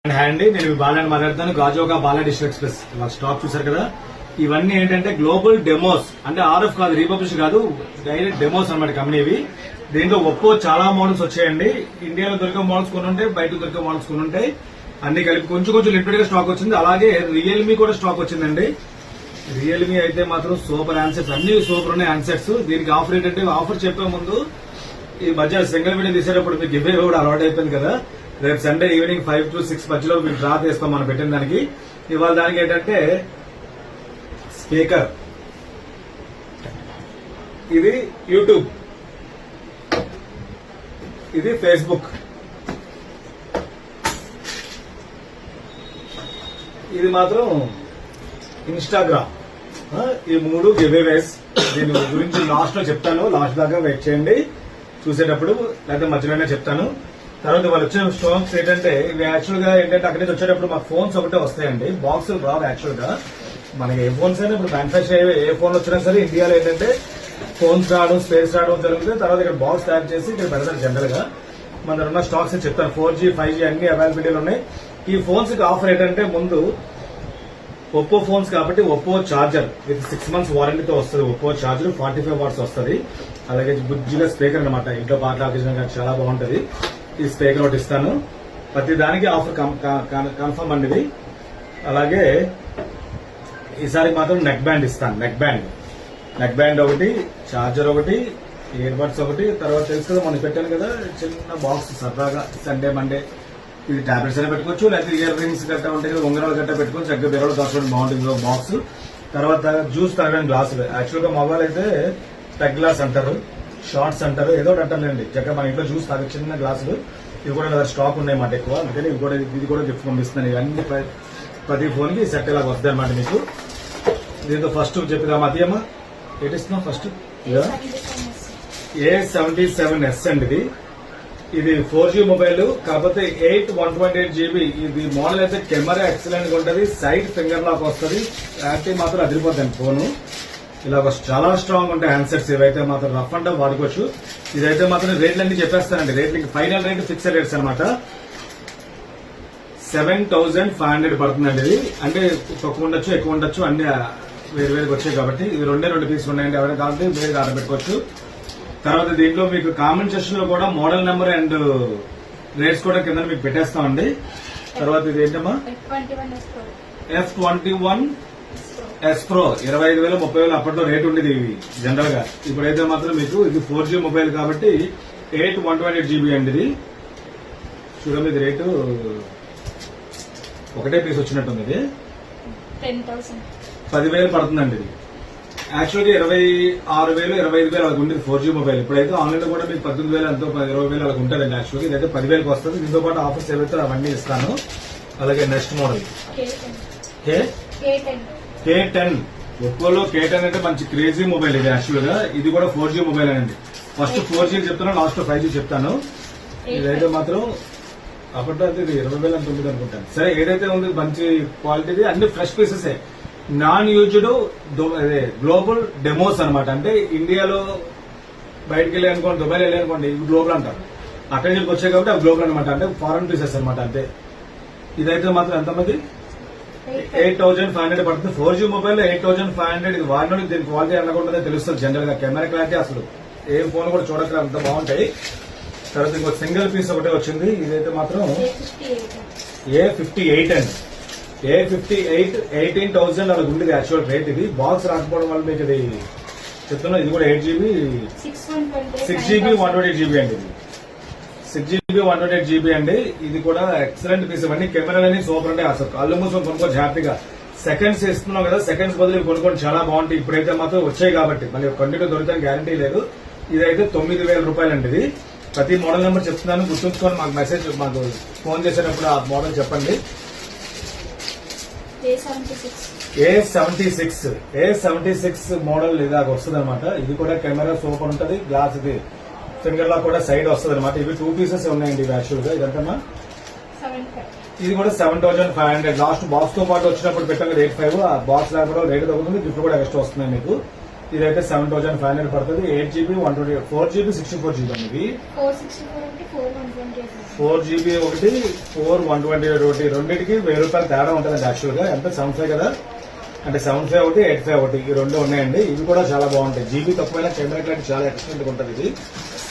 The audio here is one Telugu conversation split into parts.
అండి నేను బాలాని మాట్లాడుతాను. గాజోగా బాలా డిస్ట్రిక్ట్ ఎక్స్ప్రెస్ వాళ్ళ స్టాక్ చూసారు కదా. ఇవన్నీ ఏంటంటే గ్లోబల్ డెమోస్, అంటే ఆర్ఎఫ్ కాదు, రీపబ్లిష్ కాదు, డైరెక్ట్ డెమోస్ అన్నమాట కంపెనీవి. దీంట్లో ఒప్పో చాలా మోడల్స్ వచ్చాయండి. ఇండియాలో దొరికే మోడల్స్ కొన్ని ఉంటాయి, బయట దొరికే మోడల్స్ కొన్ని ఉంటాయి. అన్ని కలిపి కొంచెం కొంచెం లిమిటెడ్ గా స్టాక్ వచ్చింది. అలాగే రియల్మీ కూడా స్టాక్ వచ్చిందండి. రియల్మీ అయితే మాత్రం సూపర్ హ్యాండ్సెట్స్, అన్ని సూపర్ ఉన్నాయి హ్యాండ్సెట్స్. దీనికి ఆఫర్ ఏంటంటే, ఆఫర్ చెప్పే ముందు ఈ మధ్య సింగిల్ వీడియో తీసేటప్పుడు మీకు గివ్ కూడా అలవాటు అయిపోయింది కదా. రేపు సండే ఈవినింగ్ 5 to 6 మధ్యలో మీకు డ్రా తీస్తాం మనం పెట్టిన దానికి. ఇవాళ దానికి ఏంటంటే స్పీకర్, ఇది యూట్యూబ్, ఇది ఫేస్బుక్, ఇది మాత్రం ఇన్స్టాగ్రామ్. ఈ 3 గివ్అవేస్. దీని గురించి లాస్ట్ లో చెప్తాను, లాస్ట్ దాకా వెయిట్ చేయండి చూసేటప్పుడు, లేకపోతే మధ్యలోనే చెప్తాను. తర్వాత వాళ్ళు వచ్చిన స్టాక్స్ ఏంటంటే, ఇవి యాక్చువల్ గా ఏంటంటే అక్కడి నుంచి వచ్చేటప్పుడు మాకు ఫోన్స్ ఒకటే వస్తాయండి, బాక్స్ రావు. యాక్చువల్ గా మనకి ఏ ఫోన్స్ అయినా ఇప్పుడు మ్యానుఫాక్చర్ ఏ ఫోన్ వచ్చినా సరే ఇండియాలో ఏంటంటే ఫోన్స్ రావడం, స్పేస్ రావడం జరుగుతుంది. తర్వాత ఇక్కడ బాక్స్ తయారు చేసి ఇక్కడ పెడతారు జనరల్ గా. మన దగ్గర ఉన్న స్టాక్స్ చెప్తాను. 4G 5G అన్ని అవైలబిలిటీలు ఉన్నాయి. ఈ ఫోన్స్ కి ఆఫర్ ఏంటంటే, ముందు ఒప్పో ఫోన్స్ కాబట్టి ఒప్పో చార్జర్ విత్ 6 months వారంటీతో వస్తుంది. ఒప్పో చార్జర్ 45 watts వస్తుంది. అలాగే బుజ్జిగా స్పీకర్ అనమాట, ఇంట్లో పాటలు ఆలోచించడం చాలా బాగుంటది. ఈ స్పీకర్ ఒకటి ఇస్తాను. ప్రతి దానికి ఆఫర్ కన్ఫర్మ్ అండి. అలాగే ఈసారి మాత్రం నెక్ బ్యాండ్ ఇస్తాను. నెక్ బ్యాండ్ ఒకటి, చార్జర్ ఒకటి, ఇయర్ బడ్స్ ఒకటి. తర్వాత తెలుసు కదా, మనం పెట్టాను కదా చిన్న బాక్స్, సరదాగా సండే మండే ఇది టాబ్లెట్స్ అయినా పెట్టుకోవచ్చు, లేకపోతే ఇయర్ రింగ్స్ గట్టా ఉంటాయి కదా, ఉంగరాలు గట్టా పెట్టుకోవచ్చు. చక్కగా బెరలు దాచుకోవడం బాగుంటుంది బాక్స్. తర్వాత జ్యూస్ తాగడానికి గ్లాసులు. యాక్చువల్ గా మొబైల్ అయితే పెగ్ గ్లాస్ అంటారు, షార్ట్స్ అంటారు, ఏదో ఒకటి అంటారులేండి. చక్కగా మన ఇంట్లో జ్యూస్ తాగే చిన్న గ్లాసులు. ఇవి కూడా స్టాక్ ఉన్నాయన్నమాట ఎక్కువ, అందుకని ఇది కూడా గిఫ్ట్ పంపిస్తున్నాను. ఇవన్నీ ప్రతి ఫోన్ కి సెట్ ఇలాగ వస్తాయి అన్నమాట మీకు. దీంతో ఫస్ట్ చెప్పిదామా అదేమా ఏటిస్తున్నాం ఫస్ట్ A77S అండి. ఇది 4G మొబైల్, కాకపోతే 128GB. ఇది మోడల్ అయితే కెమెరా ఎక్సలెంట్ గా ఉంటుంది, సైడ్ ఫింగర్ లాక్ వస్తుంది, బ్యాటరీ మాత్రం అదిరిపోతుంది ఫోను. ఇలా చాలా స్ట్రాంగ్ ఉంటాయి హ్యాండ్సెట్స్. ఇవైతే మాత్రం రఫ్ అండ్ వాడుకోవచ్చు. ఇదైతే మాత్రం రేట్లు అన్ని చెప్పేస్తానండి. రేట్లు ఫైనల్ రేట్ ఫిక్స్డ్ రేట్స్ అనమాట. 7500 పడుతుందండి. ఇది అంటే తక్కువ ఉండొచ్చు, ఎక్కువ ఉండొచ్చు, అన్ని వేరు వేరుగా వచ్చాయి కాబట్టి. ఇది 2 పీసులు ఉన్నాయండి. ఎవరైనా కావాలంటే వేరు ఆర్డర్ పెట్టుకోవచ్చు. తర్వాత దీంట్లో మీకు కామెంట్ సెక్షన్ లో కూడా మోడల్ నెంబర్ అండ్ రేట్స్ కూడా కింద మీకు పెట్టేస్తామండి. తర్వాత ఇది ఏంటమ్మా, F21S Pro 25,000 30,000 అప్పట్లో రేట్ ఉండేది ఇవి జనరల్ గా. ఇప్పుడైతే మాత్రం మీకు ఇది 4G మొబైల్ కాబట్టి 128GB అండి. ఇది చూడండి, ఇది రేటు ఒకటే పీస్ వచ్చినట్టుంది. ఇది 10,000 పడుతుందండి. ఇది యాక్చువల్ గా 26,000 25,000 అలా ఉండేది 4G మొబైల్. ఇప్పుడైతే ఆన్లైన్ లో కూడా మీకు 18,000 ఎంతో 20,000 అలా ఉంటుందండి. యాక్చువల్ గా ఇదైతే 10,000కి వస్తుంది. దీంతో పాటు ఆఫర్స్ ఏవైతే అవన్నీ ఇస్తాను. అలాగే నెక్స్ట్ మోడల్ K10. ఒప్పోలో K10 అంటే మంచి క్రేజీ మొబైల్ ఇది. యాక్చువల్ గా ఇది కూడా 4G మొబైల్ అండి. ఫస్ట్ 4G చెప్తాను, లాస్ట్ 5G చెప్తాను. ఇదైతే మాత్రం అప్పట్లో అయితే ఇది 20,000 అంత ఉంటుంది అనుకుంటాను. సరే, ఏదైతే ఉంది మంచి క్వాలిటీ, అన్ని fresh pieces, non used global demos అనమాట. అంటే ఇండియాలో బయటకు వెళ్ళి అనుకోండి, దుబాయ్ వెళ్ళి అనుకోండి, ఇవి గ్లోబల్ అంటారు. అక్కడి నుంచి వచ్చాయి కాబట్టి అవి గ్లోబల్ అనమాట, అంటే ఫారెన్ పీసెస్ అనమాట. అంతే. ఇదైతే మాత్రం ఎంతమంది 8,500 పడుతుంది. 4G mobile 8,500. ఇది వాడినోడి దీని క్వాలిటీ అనకుండా తెలుస్తుంది జనరల్ గా. కెమెరా క్లారిటీ అసలు ఏ ఫోన్ కూడా చూడక అంత బాగుంటాయి. తర్వాత ఇంకో సింగిల్ పీస్ ఒకటే వచ్చింది. ఇదైతే మాత్రం A58 అండి. A58 18,000 అలా ఉండేది యాక్చువల్ రేట్. ఇది బాక్స్ రాకపోవడం వల్ల మీకు ఇది చెప్తున్నా. ఇది కూడా 8GB 6GB 128GB అండి. ఇది 6GB 128GB అండి. ఇది కూడా ఎక్సలెంట్ పీస్. ఇవన్నీ కెమెరాలన్నీ సూపర్ అంటే అసలు కళ్ళు మూసుకొని కొనుక్కోవచ్చు హ్యాపీగా. సెకండ్స్ ఇస్తున్నాం కదా, సెకండ్స్ బదులు కొనుక్కోండి, చాలా బాగుంటాయి. ఇప్పుడైతే మాత్రం వచ్చాయి కాబట్టి మళ్ళీ కంటిన్యూ దొరుకుతాను గ్యారంటీ లేదు. ఇదైతే 9,000 రూపాయలు అండి. ఇది ప్రతి మోడల్ నెంబర్ చెప్తున్నాను, గుర్తుంచుకొని మాకు మెసేజ్, మాకు ఫోన్ చేసేటప్పుడు ఆ మోడల్ చెప్పండి. A76 మోడల్ ఇలాగ వస్తుంది అనమాట. ఇది కూడా కెమెరా సూపర్ ఉంటుంది, గ్లాస్ ఇది ఫింగర్ లా కూడా సైడ్ వస్తుంది అనమాట. ఇవి 2 పీసెస్ ఉన్నాయండి ఇవి యాక్చువల్ గా. ఇదంతా ఇది కూడా 7,500. లాస్ట్ బాక్స్ తో పాటు వచ్చినప్పుడు పెట్టాం కదా 8,500. ఆ బాక్స్ లేకపోవడం రేట్ తగ్గుతుంది, గిఫ్ట్ కూడా ఎక్స్ట్రా వస్తున్నాయి మీకు. ఇదైతే 7500 పడుతుంది. 8GB 128 4GB 64GB అండి. 464 అంటే 4128. 4GB ఒకటి 4128 ఒకటి, రెండింటికి 1000 రూపాయలు తేడా ఉంటుంది యాక్చువల్ గా. ఎంత 75 కదా, అంటే 75 ఒకటి 85 ఒకటి, ఈ రెండు ఉన్నాయండి. ఇవి కూడా చాలా బాగుంటాయి. జీబీ తక్కువైనా కెమెరా క్లారిటీ చాలా ఎక్సలెంట్ గా ఉంటుంది. ఇది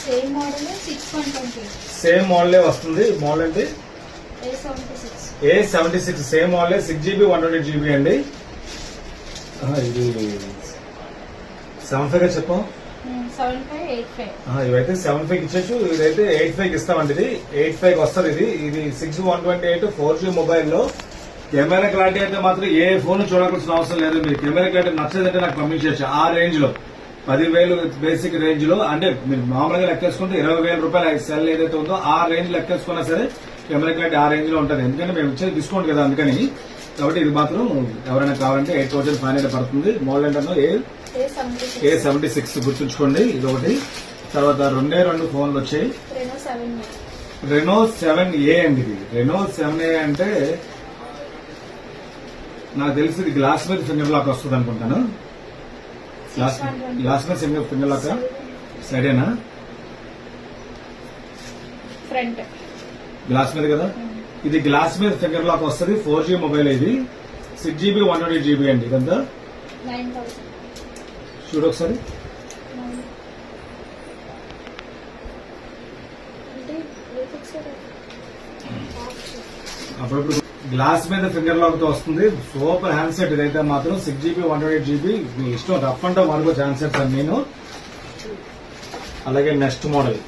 సేమ్ మోడల్ 6.20. సేమ్ మోడలే వస్తుంది. మోడల్ అంటే A76 సేమ్ మోడలే 6GB 128GB అండి. ఇది 75 గా చెప్పాం. 7585. ఇవైతే 75 ఇచ్చేచ్చు, ఇదైతే 85 ఇస్తామండి. ఇది 85 వస్తుంది. ఇది 6/128 4G మొబైల్లో కెమెరా క్లారిటీ అయితే మాత్రం ఏ ఫోన్ చూడాల్సిన అవసరం లేదు. మీరు కెమెరా క్లారిటీ నచ్చదంటే నాకు పంపించవచ్చు. ఆ రేంజ్ లో 10,000 బేసిక్ రేంజ్ లో, అంటే మీరు మామూలుగా లెక్కేసుకుంటే 20,000 రూపాయల సెల్ ఏదైతే ఉందో ఆ రేంజ్ లెక్కేసుకున్నా సరే కెమెరా క్లారిటీ ఆ రేంజ్ లో ఉంటుంది. ఎందుకంటే మేము ఇచ్చేది డిస్కౌంట్ కదా, అందుకని. కాబట్టి ఇది మాత్రం ఎవరైనా కావాలంటే 8,500 పడుతుంది. మోడల్ ఏంటన్నా A76 గుర్తుంచుకోండి. ఇది ఒకటి. తర్వాత రెండు ఫోన్లు వచ్చాయి. రెనో 7A అండి. ఇది రెనో 7A అంటే నాకు తెలిసి ఇది గ్లాస్ మీద ఫింగర్ లాక్ వస్తుంది అనుకుంటాను. గ్లాస్ మీద ఫింగర్ లాక్ సరేనా? ఫ్రంట్ గ్లాస్ మీద కదా. ఇది గ్లాస్ మీద ఫింగర్ లాక్ వస్తుంది. 4G mobile. ఇది 6GB 128GB అండి. ఇదంతా 9000. చూడు ఒకసారి. అప్పుడప్పుడు గ్లాస్ మీద ఫింగర్ లాక్ తో వస్తుంది. సూపర్ హ్యాండ్సెట్ ఇదైతే మాత్రం. 6GB 128GB మీ ఇష్టం, రఫ్ అండ్ టఫ్ వాడుకోవచ్చు హ్యాండ్సెట్స్ అని నేను. అలాగే నెక్స్ట్ మోడల్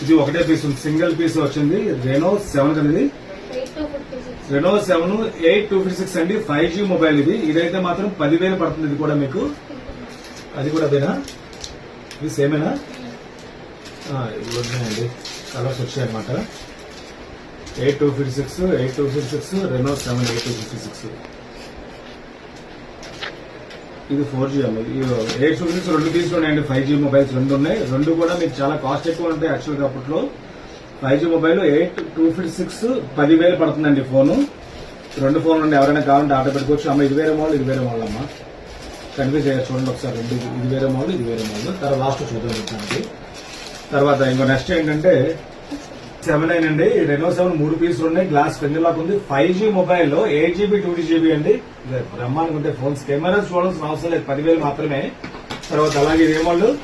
ఇది ఒకటే పీస్ ఉంది, సింగిల్ పీస్ వచ్చింది. రెనో 7 అనేది. రెనో 7 8256 అండి. 5G మొబైల్ ఇది. ఇదైతే మాత్రం 10,000 పడుతుంది. ఇది కూడా మీకు, అది కూడా అదేనా? ఇది సేమేనా? ఇవి ఉన్నాయండి, కలర్స్ వచ్చాయన్నమాట. 8256 రెనో 7 8256. ఇది 4G అమ్మ. 856 రెండు పీసులు ఉన్నాయండి. 5G మొబైల్స్ రెండు ఉన్నాయి. రెండు కూడా మీకు చాలా కాస్ట్ ఎక్కువ ఉంటాయి యాక్చువల్ గా. అప్పట్లో 5G మొబైల్ 8256 10,000 పడుతుందండి ఫోను. రెండు ఫోన్లు ఉండి ఎవరైనా కావాలంటే ఆర్డర్ పెట్టుకోవచ్చు. అమ్మ ఇది వేరే మోడల్, ఇది వేరే మోడల్ అమ్మ. కన్ఫ్యూజ్ అయ్యారు చూడండి ఒకసారి. రెండు ఇది వేరే మోడల్, ఇది వేరే మోడల్. తర్వాత లాస్ట్ చూద్దాం. తర్వాత ఇంకో నెక్స్ట్ ఏంటంటే 7 అండి. రెనో 7 3 పీసులు ఉన్నాయి. గ్లాస్ ఫింగర్ లాక్ ఉంది. 5G మొబైల్ లో 8GB 2GB అండి. బ్రహ్మాండంగా ఉంటాయి ఫోన్స్. కెమెరా చూడాల్సిన అవసరం లేదు, 10,000 మాత్రమే. తర్వాత అలాగే ఇదే మోడల్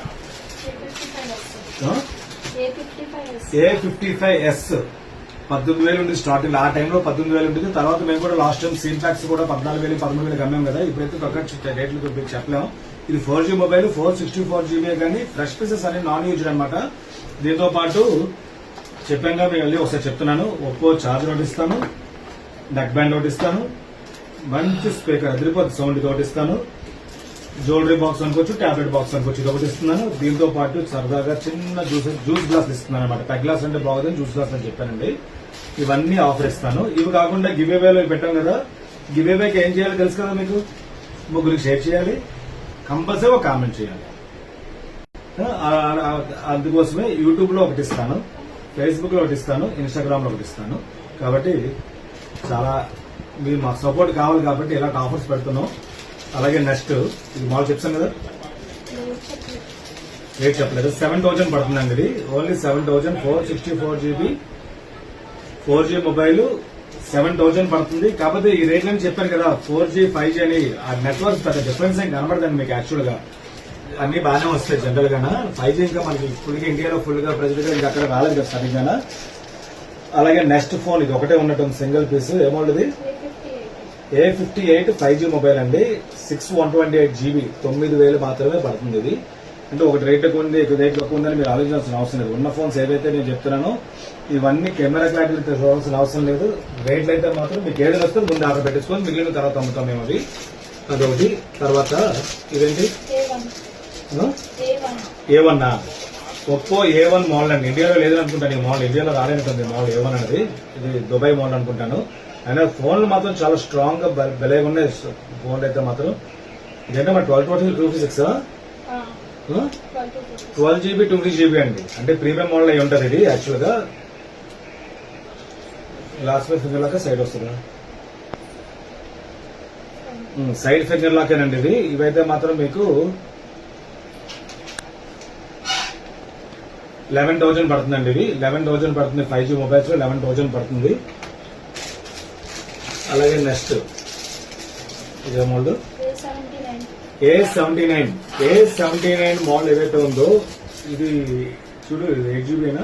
A55S 19,000 ఉంది స్టార్టింగ్. ఆ టైంలో 19,000 ఉంటుంది. తర్వాత మేము కూడా లాస్ట్ టైం సీల్ ప్యాక్స్ కూడా 14,000 13,000 అమ్మాం కదా. ఇప్పుడైతే పక్కన రేట్లు మీకు చెప్పలేము. ఇది 4G మొబైల్ 464GB కానీ ఫ్రెష్ పీసెస్ అని నాన్ యూజ్డ్ అనమాట. దీంతో పాటు చెప్పాక మేము ఒకసారి చెప్తున్నాను. ఒప్పో చార్జర్ ఒకటి ఇస్తాను, నెక్ బ్యాండ్ ఒకటి ఇస్తాను, మంచి స్పీకర్ అదిరిపోతుంది సౌండ్ తోటి ఇస్తాను. జ్యువెలరీ బాక్స్ అనుకోవచ్చు, టాబ్లెట్ బాక్స్ అనుకోవచ్చు, ఇది ఒకటి ఇస్తున్నాను. దీంతో పాటు సరదాగా చిన్న జ్యూస్ గ్లాస్ ఇస్తున్నాను అనమాట. పెగ్ గ్లాస్ అంటే బాగుంది, జ్యూస్ గ్లాస్ అని చెప్పానండి. ఇవన్నీ ఆఫర్ ఇస్తాను. ఇవి కాకుండా గివ్ అవేలో పెట్టాం కదా. గివ్ అవేకి ఏం చేయాలో తెలుసు కదా మీకు. ముగ్గురికి షేర్ చేయాలి, కంపల్సరీ ఒక కామెంట్ చేయాలి. అందుకోసమే యూట్యూబ్ లో ఒకటి ఇస్తాను, ఫేస్బుక్ లో ఒకటి ఇస్తాను, ఇన్స్టాగ్రామ్ లో ఒకటి ఇస్తాను. కాబట్టి చాలా మీరు మాకు సపోర్ట్ కావాలి కాబట్టి ఇలాంటి ఆఫర్స్ పెడుతున్నాం. అలాగే నెక్స్ట్ ఇది మాల్ చెప్తాను కదా, రేట్ చెప్పలేదు. 7,000 పడుతుందండి. ఇది ఓన్లీ 7,000 464GB 4G మొబైల్ 7,000 పడుతుంది. కాకపోతే ఈ రేట్ అని చెప్పాను కదా, 4G 5G అని ఆ నెట్వర్క్ పెద్ద డిఫరెన్స్ ఏం కనబడదండి మీకు. యాక్చువల్ గా అన్ని బాగానే వస్తాయి జనరల్ గా. 5G ఇంకా మనకి ఫుల్ గా ఇండియాలో ఫుల్ గా ప్రెసిడెంట్ గా ఇంకా అక్కడ రాలేదు కదా సరిగ్గా. అలాగే నెక్స్ట్ ఫోన్ ఇది ఒకటే ఉన్నట్టుంది single piece. ఏమోంటిది A58 5G mobile అండి. 6/128GB 9,000 మాత్రమే పడుతుంది. ఇది అంటే ఒకటి రేట్ ఎక్కువ ఉంది, రేట్ తక్కువ ఉందని మీరు ఆలోచించాల్సిన అవసరం లేదు. ఉన్న ఫోన్స్ ఏవైతే నేను చెప్తున్నానో ఇవన్నీ కెమెరా క్లారిటీ చూడాల్సిన అవసరం లేదు. రేట్లు అయితే మాత్రం మీకు ఏదైనా వస్తే ముందు ఆర్డర్ పెట్టేసుకొని మిగిలిన తర్వాత అమ్ముతాం మేము. అదొకటి. తర్వాత ఇదేంటి A1 ఒప్పో A1 మోడల్ అండి. ఇండియాలో లేదని అనుకుంటాను. ఈ మోడల్ ఇండియాలో రాలేనుకుంది మోడల్ A1 అనేది. ఇది దుబాయ్ మోడల్ అనుకుంటాను. అయినా ఫోన్లు మాత్రం చాలా స్ట్రాంగ్ గా బెలగా ఉన్నాయి ఫోన్లు అయితే మాత్రం. ఇదంటే మన 12/256 12GB 2GB అండి. అంటే ప్రీమియం మోడల్ అయి ఉంటుంది ఇది. యాక్చువల్ గా గ్లాస్ మీద ఫింగర్ లాగా సైడ్ వస్తుంది. సైడ్ ఫింగర్ లాకేనండి ఇది. ఇవైతే మాత్రం మీకు 11,000 పడుతుందండి. ఇది 11,000 పడుతుంది. 5G మొబైల్స్ 11,000 పడుతుంది. అలాగే నెక్స్ట్ ఇదే మోడల్ A79. A79 మోడల్ ఏదైతే ఉందో ఇది చూడు 8GB అయినా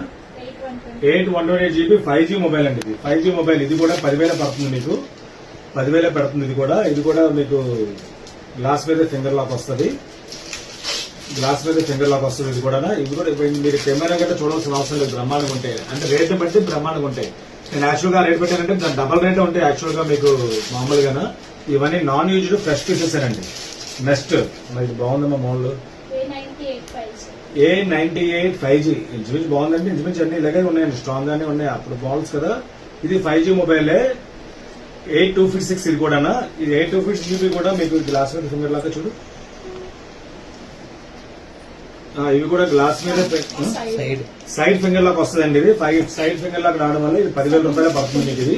8/128GB 5G మొబైల్ అండి. ఇది 5G మొబైల్. ఇది కూడా 10,000 పడుతుంది మీకు. 10,000 పడుతుంది. ఇది కూడా మీకు గ్లాస్ మీద ఫింగర్ లాక్ వస్తుంది. ఇది కూడా మీరు కెమెరా గట్రా చూడాల్సిన అవసరం లేదు. బ్రహ్మాండంగా ఉంటాయి. అంటే రేట్ బట్టి బ్రహ్మాండంగా ఉంటాయి. నేను యాక్చువల్ గా రేట్ పెట్టానంటే దాని డబల్ రేట్ ఉంటాయి యాక్చువల్ గా మీకు మామూలుగా. ఇవన్నీ నాన్ యూజ్డ్ ఫ్రెష్ పీసెస్ అండి. నెక్స్ట్ మరి బాగుందమ్మా మోడల్ A98 5G. ఇంచుమించు బాగుందండి. ఇంచుమించు అన్ని ఇలాగే ఉన్నాయండి. స్ట్రాంగ్ గానే ఉన్నాయి. అప్పుడు మోడల్స్ కదా. ఇది 5G మొబైలే. 8256 ఇది కూడా. ఇది 8256GB కూడా మీకు గ్లాస్ మీద ఫింగర్ లాగా చూడు. ఇవి కూడా గ్లాస్ మీద సైడ్ ఫింగర్ లాక్ వస్తుందండి. ఇది సైడ్ ఫింగర్ లాక్ రావడం వల్ల ఇది 10,000 రూపాయలు పడుతుంది మీకు. ఇది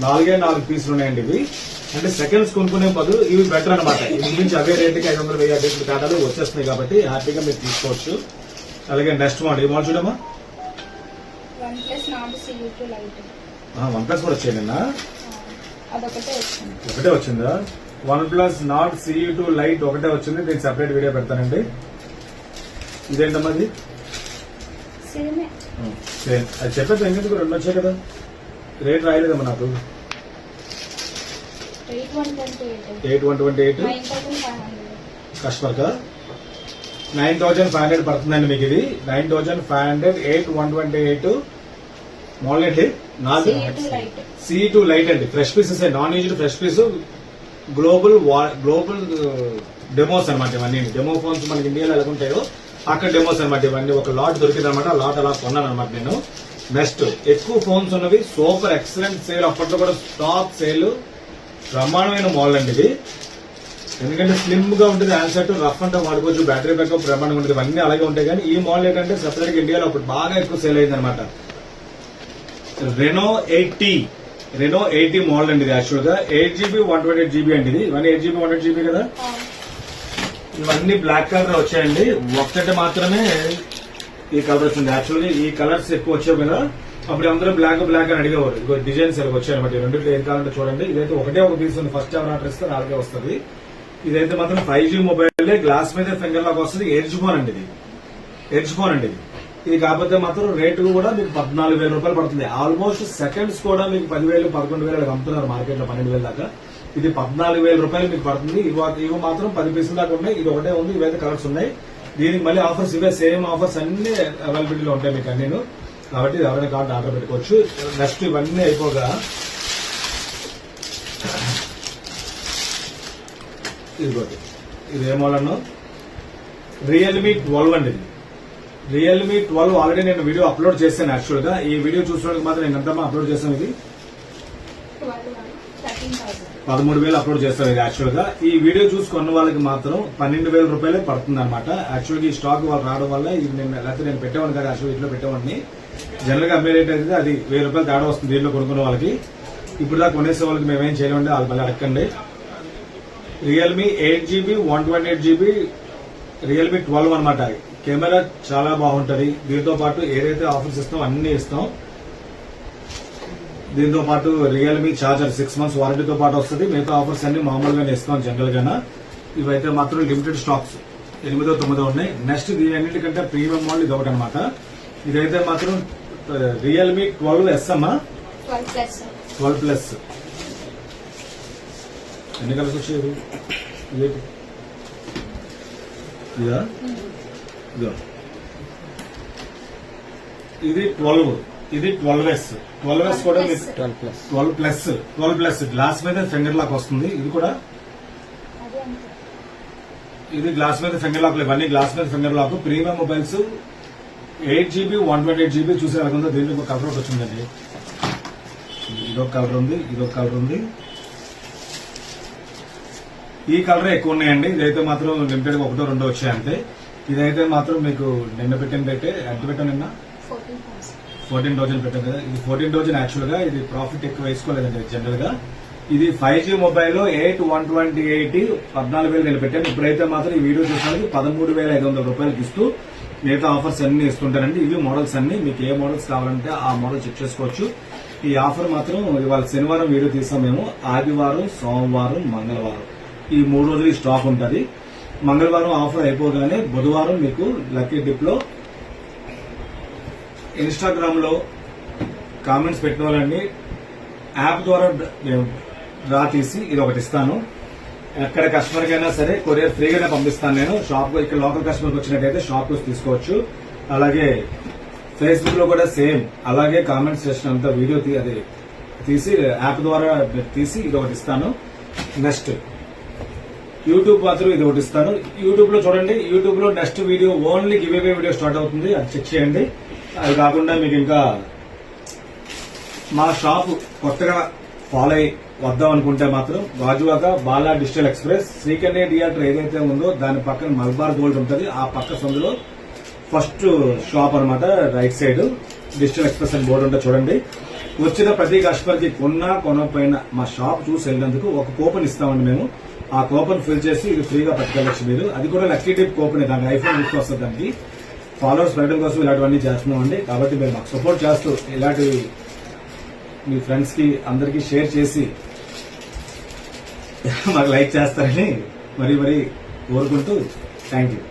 4 పీసులు ఉన్నాయండి. ఇవి అంటే సెకండ్స్ కొనుక్కునే బదులు ఇవి బెటర్ అనమాట. ఇది నుంచి అవే రేటుకి 500, 1000 అడ్డేట్లు తేడాలు వచ్చేస్తున్నాయి కాబట్టి హ్యాపీగా మీరు తీసుకోవచ్చు. అలాగే నెక్స్ట్ మోడల్ ఈ మోడల్ చూడమ్మా. OnePlus కూడా వచ్చేయండి. ఒకటే వచ్చిందా? OnePlus Nord CE2 Lite ఒకటే వచ్చింది. దీనికి సెపరేట్ వీడియో పెడతానండి. ఇదేంటమ్మా అది? సేమ్. అది చెప్పేది ఎందుకు 2 వచ్చాయి కదా. రేట్ రాయలేదమ్మా నాకు. 8,128 కస్టమర్ కా 9,500 పడుతుందండి మీకు. ఇది 9,500 8,128 మోడల్ ఏంటి? CE2 Lite అండి. Fresh pieces non used fresh piece. Global demos అనమాట. ఇవన్నీ డెమో ఫోన్స్ మనకి ఇండియాలో ఎలా ఉంటాయో అక్కడ డెమోస్ అనమాట. ఇవన్నీ ఒక లాట్ దొరికింది అనమాట. ఆ లాట్ అలా కొన్నాను అనమాట నేను. నెక్స్ట్ ఎక్కువ ఫోన్స్ ఉన్నవి సూపర్ ఎక్సలెంట్ సేల్. అప్పట్లో కూడా స్టాక్ సేల్. బ్రహ్మాండమైన మోడల్ అండి ఇది. ఎందుకంటే స్లిమ్ గా ఉంటుంది. హ్యాండ్సెట్ రఫ్ అంటే వాడుకోవచ్చు. బ్యాటరీ బ్యాకప్ బ్రహ్మాండంగా ఉంటుంది. ఇవన్నీ అలాగే ఉంటాయి. కానీ ఈ మోడల్ ఏంటంటే సెపరేట్ గా ఇండియాలో అప్పుడు బాగా ఎక్కువ సేల్ అయింది అనమాట. రెనో 80 మోడల్ అండి ఇది. యాక్చువల్ గా 8GB 128GB అండి ఇది. ఇవన్నీ 8GB 128GB కదా. ఇవన్నీ బ్లాక్ కలర్ వచ్చాయండి. ఒక్కటి మాత్రమే ఈ కలర్ వచ్చింది. యాక్చువల్గా ఈ కలర్స్ ఎక్కువ వచ్చాయి కదా. అప్పుడు అందరూ బ్లాక్ అని అడిగేవారు. ఇదిగో డిజైన్స్ ఇలా వచ్చాయి అనమాట. రెండింటిలో ఏం కావాలంటే చూడండి. ఇదైతే ఒకటే ఒక పీస్ ఉంది. ఫస్ట్ ఎవరు ఆర్డర్ ఇస్తే అలాగే వస్తుంది. ఇదైతే మాత్రం 5G మొబైల్. గ్లాస్ మీద ఫింగర్ లాక్ వస్తుంది. ఎడ్జ్ ఫోన్ అండి ఇది. ఇది కాకపోతే మాత్రం రేటు కూడా మీకు 14,000 రూపాయలు పడుతుంది. ఆల్మోస్ట్ సెకండ్స్ కూడా మీకు 10,000, 11,000 అమ్ముతున్నారు మార్కెట్ లో. 12,000 దాకా. ఇది 14,000 రూపాయలు మీకు పడుతుంది. ఇవి మాత్రం 10 పీసుల దాకా ఉన్నాయి. ఇది ఒకటే ఉంది. ఇవైతే కలర్స్ ఉన్నాయి. దీనికి మళ్ళీ ఆఫర్స్ ఇవే సేమ్ ఆఫర్స్ అన్ని అవైలబిలిటీలో ఉంటాయి మీకు అన్ని. కాబట్టి ఎవరైనా కావాలంటే ఆర్డర్ పెట్టుకోవచ్చు. నెక్స్ట్ ఇవన్నీ అయిపోగా ఇదిగోటి ఇది ఏమోలన్నా రియల్మీ 12 అండి. ఇది రియల్మీ 12 ఆల్రెడీ నేను వీడియో అప్లోడ్ చేశాను. యాక్చువల్ గా ఈ వీడియో చూసుకోవడానికి మాత్రం నేను ఎంతమ్మా అప్లోడ్ చేశాను. ఇది 13,000 అప్లోడ్ చేస్తాను. ఇది యాక్చువల్ గా ఈ వీడియో చూసుకున్న వాళ్ళకి మాత్రం 12,000 రూపాయలే పడుతుంది అనమాట. యాక్చువల్ గా ఈ స్టాక్ వాళ్ళు రావడం వల్ల ఇది లేకపోతే నేను పెట్టేవాడిని కదా. యాక్చువల్ ఇంట్లో పెట్టేవాడిని. జనరల్ గా అమ్మే రేట్ అయితే అది 1,000 రూపాయలు తేడా వస్తుంది దీంట్లో కొనుక్కున్న వాళ్ళకి. ఇప్పుడు దాకా కొనేసే వాళ్ళకి మేమేం చేయలేమండి. వాళ్ళు మళ్ళీ అడగండి. రియల్మీ 8GB 128GB రియల్మీ 12 అనమాట. కెమెరా చాలా బాగుంటది. దీంతో పాటు ఏదైతే ఆఫర్స్ ఇస్తాం అన్ని ఇస్తాం. దీంతో పాటు రియల్మీ చార్జర్ 6 months వారంటీతో పాటు వస్తుంది. మిగతా ఆఫర్స్ అన్ని మామూలుగానే ఇస్తాం జనరల్ గా. ఇవైతే మాత్రం లిమిటెడ్ స్టాక్స్ 8, 9 ఉన్నాయి. నెక్స్ట్ దీని అన్నిటికంటే ప్రీమియం మోడల్ ఇది ఒకటి అనమాట. ఇదైతే మాత్రం రియల్మీ 12S అమ్మా. 12+. ఎన్ని కలర్స్ వచ్చేది? ఇదా ఇది 12. ఇది 12S. 12S కూడా 12+. గ్లాస్ మీద ఫింగర్ లాక్ వస్తుంది. ఇది కూడా ఇది గ్లాస్ మీద ఫింగర్ లాక్. ఇవన్నీ గ్లాస్ మీద finger lock. Premium mobiles 8GB 128GB చూసే రకంగా దీంట్లో ఒక కలర్ ఒకటి వచ్చిందండి. ఇదొక కలర్ ఉంది. ఈ కలర్ ఎక్కువ ఉన్నాయండి. ఇదైతే మాత్రం లిమిటెడ్ 1, 2 వచ్చాయి అంతే. ఇదైతే మాత్రం మీకు నిన్న పెట్టిన రేటే. ఎంత పెట్టాను నిన్న? 14,000 పెట్టాను కదా. ఇది 14,000 యాక్చువల్ గా. ఇది ప్రాఫిట్ ఎక్కువ వేసుకోలేదండి జనరల్ గా. ఇది 5G మొబైల్ 8128 14,000 నేను పెట్టాను. ఇప్పుడైతే మాత్రం ఈ వీడియో చూసినందుకు 13,500 రూపాయలకి ఇస్తూ మిగతా ఆఫర్స్ అన్ని ఇస్తుంటారండి. ఇవి మోడల్స్ అన్ని, మీకు ఏ మోడల్స్ కావాలంటే ఆ మోడల్ చెక్ చేసుకోవచ్చు. ఈ ఆఫర్ మాత్రం ఇవాళ శనివారం వీడియో తీసాం మేము. ఆదివారం, సోమవారం, మంగళవారం ఈ 3 రోజులు ఈ స్టాక్ ఉంటుంది. మంగళవారం ఆఫర్ అయిపోగానే బుధవారం మీకు లక్కీ డిప్ లో ఇన్స్టాగ్రామ్ లో కామెంట్స్ పెట్టిన వాళ్ళని యాప్ ద్వారా డ్రా తీసి ఇది ఒకటి ఇస్తాను. ఎక్కడ కస్టమర్ కైనా సరే కొరియర్ ఫ్రీగానే పంపిస్తాను నేను. షాప్ ఇక్కడ లోకల్ కస్టమర్కి వచ్చినట్టయితే షాప్ లో తీసుకోవచ్చు. అలాగే ఫేస్బుక్ లో కూడా సేమ్ అలాగే కామెంట్ సెక్షన్ అంతా వీడియో అది తీసి యాప్ ద్వారా తీసి ఇది ఒకటి ఇస్తాను. నెక్స్ట్ యూట్యూబ్ మాత్రం ఇది ఒకటి ఇస్తాను. యూట్యూబ్ లో చూడండి, యూట్యూబ్ లో next video only give away video start అవుతుంది, అది చెక్ చేయండి. అది కాకుండా మీకు ఇంకా మా షాప్ కొత్తగా ఫాలో అయ్యి వద్దాం అనుకుంటే మాత్రం Gajuwaka Bala digital express Srikanya theatre ఏదైతే ఉందో దాని పక్కన మల్బార్ గోల్డ్ ఉంటుంది. ఆ పక్క సందులో ఫస్ట్ షాప్ అన్నమాట, రైట్ సైడ్ డిజిటల్ ఎక్స్ప్రెస్ అని బోర్డు ఉంటుంది చూడండి. వచ్చిన ప్రతి కస్టమర్ కి కొనకపోయినా మా షాప్ చూసి వెళ్ళినందుకు ఒక కూపన్ ఇస్తామండి మేము. ఆ కూపన్ ఫిల్ చేసి ఇది ఫ్రీగా పట్టుకెళ్ళచ్చు మీరు. అది కూడా లక్కీ టిప్ కూపన్, దానికి ఐఫోన్ గిఫ్ట్ వస్తుంది. దానికి ఫాలోవర్స్ పెరగడం కోసం ఇలాంటివన్నీ చేస్తున్నామండి. కాబట్టి మీరు మాకు సపోర్ట్ చేస్తూ ఇలాంటివి మీ ఫ్రెండ్స్ కి అందరికీ షేర్ చేసి మాకు లైక్ చేస్తారని మరీ కోరుకుంటూ థ్యాంక్ యూ.